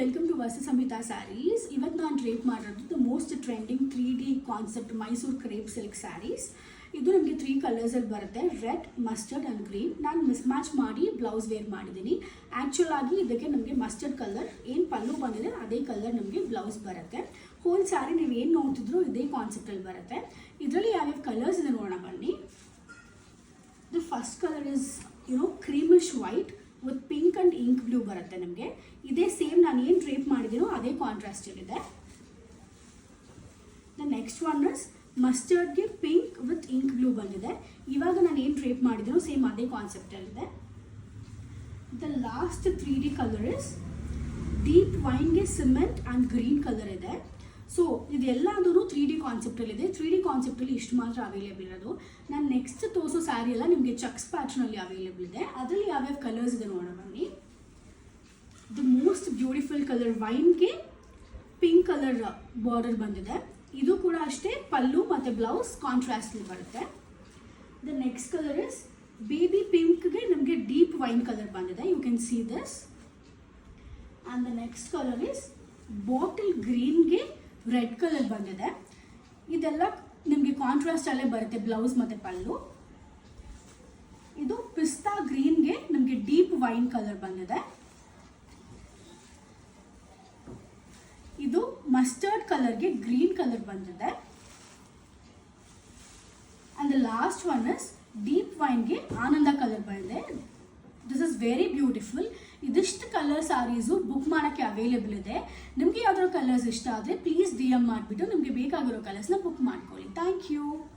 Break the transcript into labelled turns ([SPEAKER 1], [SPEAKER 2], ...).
[SPEAKER 1] Welcome to Vasa Samhita saris. ಇವತ್ತು ನಾನು drape ಮಾಡಿರೋದು the most trending 3D concept Mysuru crepe silk saris. ಇದು ನಮಗೆ 3 ಕಲರ್ಸಲ್ಲಿ ಬರುತ್ತೆ, ರೆಡ್, ಮಸ್ಟರ್ಡ್ ಆ್ಯಂಡ್ ಗ್ರೀನ್. ನಾನು ಮಿಸ್ಮ್ಯಾಚ್ ಮಾಡಿ ಬ್ಲೌಸ್ ವೇರ್ ಮಾಡಿದ್ದೀನಿ. ಆ್ಯಕ್ಚುಲ್ ಆಗಿ ಇದಕ್ಕೆ ನಮಗೆ ಮಸ್ಟರ್ಡ್ ಕಲರ್ ಏನು ಪಲ್ಲು ಬಂದಿದೆ ಅದೇ ಕಲರ್ ನಮಗೆ ಬ್ಲೌಸ್ ಬರುತ್ತೆ. ಹೋಲ್ ಸ್ಯಾರಿ ನೀವು ಏನು ನೋಡ್ತಿದ್ರು ಇದೇ ಕಾನ್ಸೆಪ್ಟಲ್ಲಿ ಬರುತ್ತೆ. ಇದರಲ್ಲಿ ಯಾವ್ಯಾವ ಕಲರ್ಸ್ ಇದೆ ನೋಡೋಣ ಬನ್ನಿ. The first colour is creamish white with pink and ink blue ಬರುತ್ತೆ ನಮಗೆ. ಇದೇ ಸೇಮ್ ನಾನು ಏನು ಡ್ರೇಪ್ ಮಾಡಿದ್ದೀನೋ ಅದೇ ಕಾಂಟ್ರಾಸ್ಟ್ ಇದೆ. ದ ನೆಕ್ಸ್ಟ್ ಒನ್ ಇಸ್ ಮಸ್ಟರ್ಡ್ಗೆ ಪಿಂಕ್ ವಿತ್ ಇಂಕ್ ಬ್ಲೂ ಬಂದಿದೆ. ಇವಾಗ ನಾನು ಏನು ಡ್ರೇಪ್ ಮಾಡಿದ್ದೀನೋ ಸೇಮ್ ಅದೇ ಕಾನ್ಸೆಪ್ಟಲ್ಲಿದೆ. The last 3D colour is deep ವೈನ್ಗೆ ಸಿಮೆಂಟ್ ಆ್ಯಂಡ್ ಗ್ರೀನ್ ಕಲರ್ ಇದೆ. ಸೊ ಇದೆಲ್ಲದೂ 3D ಕಾನ್ಸೆಪ್ಟಲ್ಲಿದೆ. 3D ಕಾನ್ಸೆಪ್ಟಲ್ಲಿ ಇಷ್ಟು ಮಾತ್ರ ಅವೈಲೇಬಲ್ ಇರೋದು. ನಾನು ನೆಕ್ಸ್ಟ್ ತೋರಿಸೋ ಸ್ಯಾರಿ ಎಲ್ಲ ನಿಮಗೆ ಚೆಕ್ಸ್ ಪ್ಯಾಟ್ರ್ನಲ್ಲಿ ಅವೈಲೇಬಲ್ ಇದೆ. ಅದರಲ್ಲಿ ಯಾವ್ಯಾವ ಕಲರ್ಸ್ ಇದೆ ನೋಡೋಣ ಬನ್ನಿ. ದ ಮೋಸ್ಟ್ ಬ್ಯೂಟಿಫುಲ್ ಕಲರ್ ವೈನ್ಗೆ ಪಿಂಕ್ ಕಲರ್ ಬಾರ್ಡರ್ ಬಂದಿದೆ. ಇದು ಕೂಡ ಅಷ್ಟೇ ಪಲ್ಲು ಮತ್ತು ಬ್ಲೌಸ್ ಕಾಂಟ್ರಾಸ್ಟಲ್ಲಿ ಬರುತ್ತೆ. The next colour is baby ಪಿಂಕ್ಗೆ ನಮಗೆ ಡೀಪ್ ವೈನ್ ಕಲರ್ ಬಂದಿದೆ. You can see this. And the next colour is bottle ಗ್ರೀನ್ಗೆ ರೆಡ್ ಕಲರ್ ಬಂದಿದೆ. ಇದೆಲ್ಲ ನಿಮಗೆ ಕಾಂಟ್ರಾಸ್ಟಲ್ಲೇ ಬರುತ್ತೆ ಬ್ಲೌಸ್ ಮತ್ತು ಪಲ್ಲು. ಇದು ಪಿಸ್ತಾ ಗ್ರೀನ್ಗೆ ನಮಗೆ ಡೀಪ್ ವೈನ್ ಕಲರ್ ಬಂದಿದೆ. ಇದು ಮಸ್ಟರ್ಡ್ ಕಲರ್ಗೆ ಗ್ರೀನ್ ಕಲರ್ ಬಂದಿದೆ. And the last one is deep ವೈನ್ಗೆ ಆನಂದ ಕಲರ್ ಬಂದಿದೆ. This is very beautiful. ಇದಿಷ್ಟು ಕಲರ್ ಸ್ಯಾರೀಸು ಬುಕ್ ಮಾಡೋಕ್ಕೆ ಅವೈಲೇಬಲ್ ಇದೆ. ನಿಮಗೆ ಯಾವ್ದಾದ್ರು ಕಲರ್ಸ್ ಇಷ್ಟ ಆದರೆ ಪ್ಲೀಸ್ DM ಮಾಡಿಬಿಟ್ಟು ನಿಮಗೆ ಬೇಕಾಗಿರೋ ಕಲರ್ಸ್ನ ಬುಕ್ ಮಾಡ್ಕೊಳ್ಳಿ. Thank you.